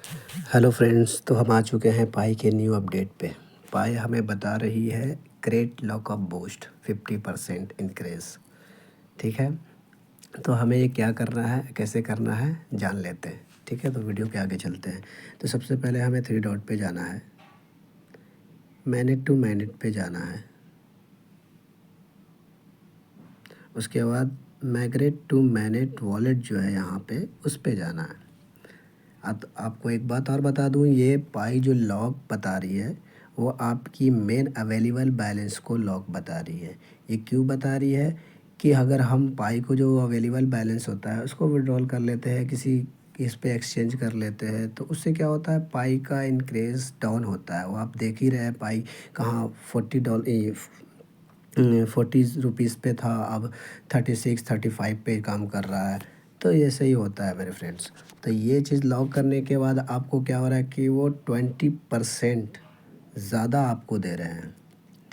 Hello friends, तो हम आ चुके हैं पाई के न्यू अपडेट पे। पाई हमें बता रही है क्रेट लॉकअप बूस्ट 50% इंक्रीज। ठीक है, तो हमें ये क्या करना है, कैसे करना है, जान लेते हैं। ठीक है, तो वीडियो के आगे चलते हैं। तो सबसे पहले हमें 3 डॉट पे जाना है, मैनेट टू मैनेट पे जाना है। उसके बाद माइग्रेट टू मैनेट वॉलेट जो है यहाँ पे, उस पे जाना है। अब आपको एक बात और बता दूँ, ये पाई जो लॉक बता रही है वो आपकी मेन अवेलेबल बैलेंस को लॉक बता रही है। ये क्यों बता रही है कि अगर हम पाई को जो अवेलेबल बैलेंस होता है उसको विड्रॉल कर लेते हैं, किसी इस पे एक्सचेंज कर लेते हैं, तो उससे क्या होता है, पाई का इंक्रीज डाउन होता है। वो आप देख ही रहे हैं, पाई कहाँ ₹40 पे था, अब 36-35 पे काम कर रहा है। तो ये सही होता है मेरे फ्रेंड्स। तो ये चीज़ लॉक करने के बाद आपको क्या हो रहा है कि वो 20% ज़्यादा आपको दे रहे हैं।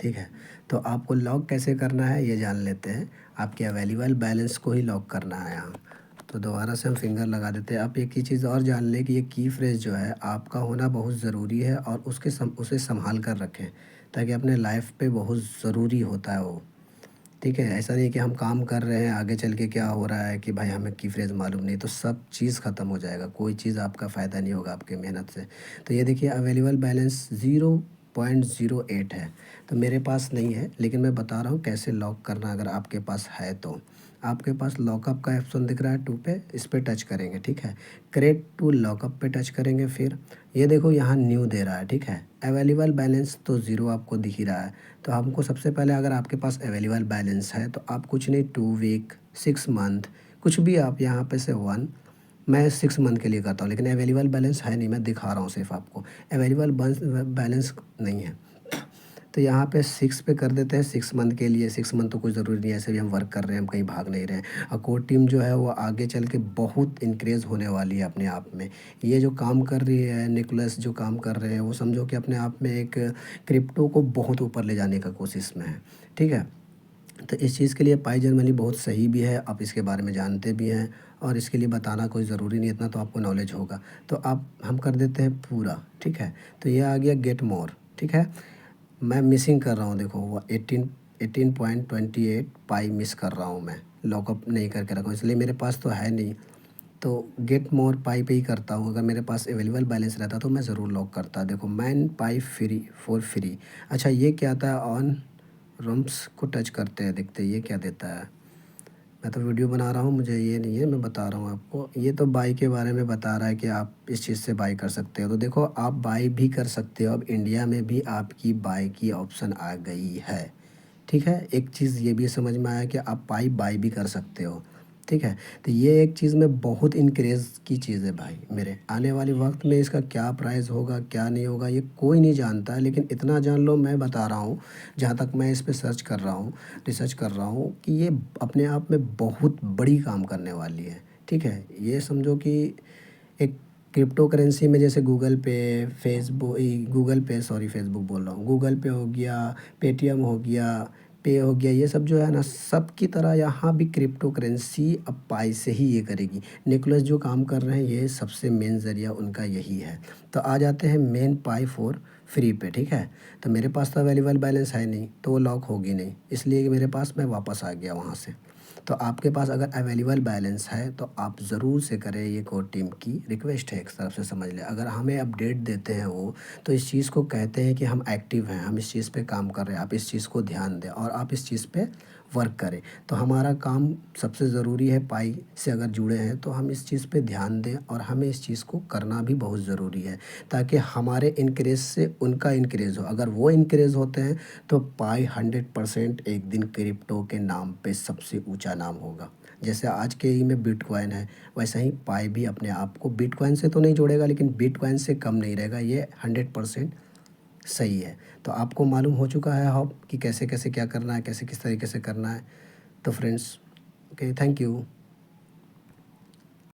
ठीक है, तो आपको लॉक कैसे करना है ये जान लेते हैं। आपके अवेलेबल बैलेंस को ही लॉक करना है यहाँ। तो दोबारा से हम फिंगर लगा देते हैं। आप एक ही चीज़ और जान लें कि ये की फ्रेज़ जो है आपका होना बहुत ज़रूरी है, और उसे संभाल कर रखें, ताकि अपने लाइफ पे बहुत ज़रूरी होता है वो। ठीक है, ऐसा नहीं कि हम काम कर रहे हैं, आगे चल के क्या हो रहा है कि भाई हमें की फ्रेज़ मालूम नहीं, तो सब चीज़ ख़त्म हो जाएगा, कोई चीज़ आपका फ़ायदा नहीं होगा आपकी मेहनत से। तो ये देखिए, अवेलेबल बैलेंस 0.08 है। तो मेरे पास नहीं है, लेकिन मैं बता रहा हूँ कैसे लॉक करना अगर आपके पास है तो। आपके पास लॉकअप का ऑप्शन दिख रहा है 2 पे, इस पे टच करेंगे। ठीक है, क्रिएट टू लॉकअप पे टच करेंगे। फिर ये देखो यहाँ न्यू दे रहा है। ठीक है, अवेलेबल बैलेंस तो ज़ीरो आपको दिख ही रहा है। तो हमको सबसे पहले, अगर आपके पास अवेलेबल बैलेंस है तो आप कुछ नहीं, 2 वीक, 6 मंथ, कुछ भी आप यहाँ पे से 1, मैं 6 मंथ के लिए करता हूँ, लेकिन अवेलेबल बैलेंस है नहीं, मैं दिखा रहा हूँ सिर्फ आपको। अवेलेबल बैलेंस नहीं है, तो यहाँ पे 6 पे कर देते हैं 6 मंथ के लिए। 6 मंथ तो कुछ ज़रूरी नहीं है, ऐसे भी हम वर्क कर रहे हैं, हम कहीं भाग नहीं रहे हैं। और कोर टीम जो है वो आगे चल के बहुत इंक्रीज़ होने वाली है अपने आप में। ये जो काम कर रही है, निकोलस जो काम कर रहे हैं, वो समझो कि अपने आप में एक क्रिप्टो को बहुत ऊपर ले जाने का कोशिश में है। ठीक है, तो इस चीज़ के लिए पाई जर्मनी बहुत सही भी है, आप इसके बारे में जानते भी हैं, और इसके लिए बताना कोई ज़रूरी नहीं, इतना तो आपको नॉलेज होगा। तो आप हम कर देते हैं पूरा। ठीक है, तो ये आ गया गेट मोर। ठीक है, मैं मिसिंग कर रहा हूँ, देखो वो 18.28 पाई मिस कर रहा हूँ, मैं लॉकअप नहीं करके रखा हूँ, इसलिए मेरे पास तो है नहीं। तो गेट मोर पाई पे ही करता हूँ। अगर मेरे पास अवेलेबल बैलेंस रहता तो मैं ज़रूर लॉक करता। देखो, man pi free for free. अच्छा, ये क्या आता है, ऑन रम्स को टच करते हैं, देखते हैं ये क्या देता है। मैं तो वीडियो बना रहा हूँ, मुझे ये नहीं है, मैं बता रहा हूँ आपको। ये तो बाई के बारे में बता रहा है कि आप इस चीज़ से बाई कर सकते हो। तो देखो, आप बाई भी कर सकते हो, अब इंडिया में भी आपकी बाई की ऑप्शन आ गई है। ठीक है, एक चीज़ ये भी समझ में आया कि आप पाई बाई भी कर सकते हो। ठीक है, तो ये एक चीज़ में बहुत इंक्रेज़ की चीज़ है भाई मेरे। आने वाले वक्त में इसका क्या प्राइस होगा, क्या नहीं होगा, ये कोई नहीं जानता है, लेकिन इतना जान लो, मैं बता रहा हूँ जहाँ तक मैं इस पे सर्च कर रहा हूँ, रिसर्च कर रहा हूँ, कि ये अपने आप में बहुत बड़ी काम करने वाली है। ठीक है, ये समझो कि एक क्रिप्टो करेंसी में जैसे गूगल पे, फेसबुक बोल रहा हूँ, गूगल पे हो गया, पेटीएम हो गया, पे हो गया, ये सब जो है ना, सब की तरह यहाँ भी क्रिप्टो करेंसी अब पाई से ही ये करेगी। निकोलस जो काम कर रहे हैं, ये सबसे मेन ज़रिया उनका यही है। तो आ जाते हैं मेन पाई फॉर फ्री पे। ठीक है, तो मेरे पास तो अवेलेबल बैलेंस है नहीं, तो वो लॉक होगी नहीं, इसलिए कि मेरे पास, मैं वापस आ गया वहाँ से। तो आपके पास अगर अवेलेबल बैलेंस है तो आप ज़रूर से करें, ये कोर टीम की रिक्वेस्ट है, एक तरफ से समझ लें। अगर हमें अपडेट देते हैं वो, तो इस चीज़ को कहते हैं कि हम एक्टिव हैं, हम इस चीज़ पे काम कर रहे हैं, आप इस चीज़ को ध्यान दें और आप इस चीज़ पे वर्क करें। तो हमारा काम सबसे ज़रूरी है, पाई से अगर जुड़े हैं तो हम इस चीज़ पे ध्यान दें, और हमें इस चीज़ को करना भी बहुत ज़रूरी है, ताकि हमारे इनक्रेज़ से उनका इनक्रेज़ हो। अगर वो इनक्रेज़ होते हैं तो पाई 100% एक दिन क्रिप्टो के नाम पे सबसे ऊंचा नाम होगा। जैसे आज के ही में बिटकॉइन है, वैसा ही पाई भी अपने आप को बिटकॉइन से तो नहीं जोड़ेगा, लेकिन बिटकॉइन से कम नहीं रहेगा, ये 100% सही है। तो आपको मालूम हो चुका है होप कि कैसे कैसे क्या करना है, कैसे किस तरीके से करना है। तो फ्रेंड्स, ओके, थैंक यू।